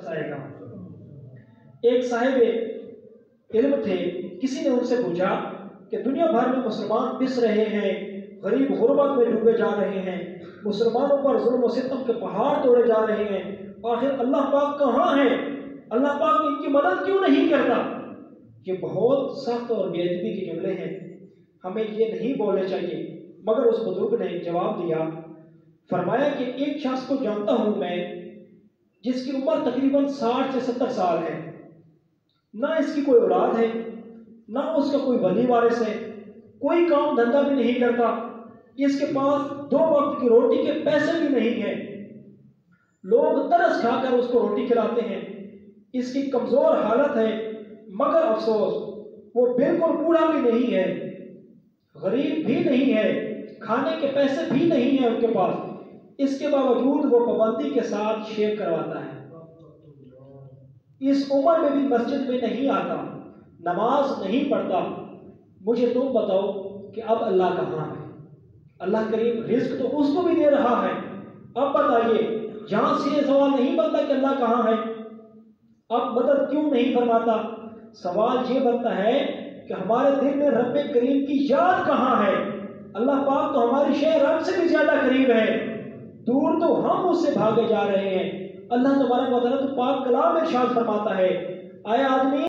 آئے گا۔ ایک صاحب علم تھے، کسی نے ان سے پوچھا کہ دنیا بھر میں مسلمان پس رہے ہیں، غریب غربت میں ڈوبے جا رہے ہیں، مسلمانوں پر ظلم و ستم کے پہاڑ توڑے جا رہے ہیں، آخر اللہ پاک کہاں ہے؟ اللہ پاک ان کی مدد کیوں نہیں کرتا؟ یہ بہت سخت اور بے ادبی کے جملے ہیں، ہمیں یہ نہیں بولنے چاہیے۔ مگر اس بزرگ نے جواب دیا، فرمایا کہ ایک شخص کو جانتا ہوں میں جس کی عمر تقریباً 60 سے 70 سال ہے، نہ اس کی کوئی اولاد ہے، نہ اس کا کوئی ولی وارث ہے، کوئی کام دھندا بھی نہیں کرتا، اس کے پاس 2 وقت کی روٹی کے پیسے بھی نہیں ہیں، لوگ ترس کھا کر اس کو روٹی کھلاتے ہیں، اس کی کمزور حالت ہے، مگر افسوس وہ بالکل بوڑھا بھی نہیں ہے، غریب بھی نہیں ہے، کھانے کے پیسے بھی نہیں ہیں ان کے پاس، اس کے باوجود وہ پابندی کے ساتھ شیو کرواتا ہے، اس عمر میں بھی مسجد میں نہیں آتا، نماز نہیں پڑھتا۔ مجھے تم بتاؤ کہ اب اللہ کہاں ہے؟ اللہ کریم رزق تو اس کو بھی دے رہا ہے، اب بتائیے یہاں سے یہ سوال نہیں بنتا کہ اللہ کہاں ہے، اب مدد کیوں نہیں فرماتا؟ سوال یہ بنتا ہے کہ ہمارے دل میں رب کریم کی یاد کہاں ہے؟ اللہ پاک تو ہماری شے رب سے بھی زیادہ قریب ہے، دور تو ہم اس سے بھاگے جا رہے ہیں۔ اللہ تبارک و تعالیٰ تو پاک کلام ارشاد فرماتا ہے، اے آدمی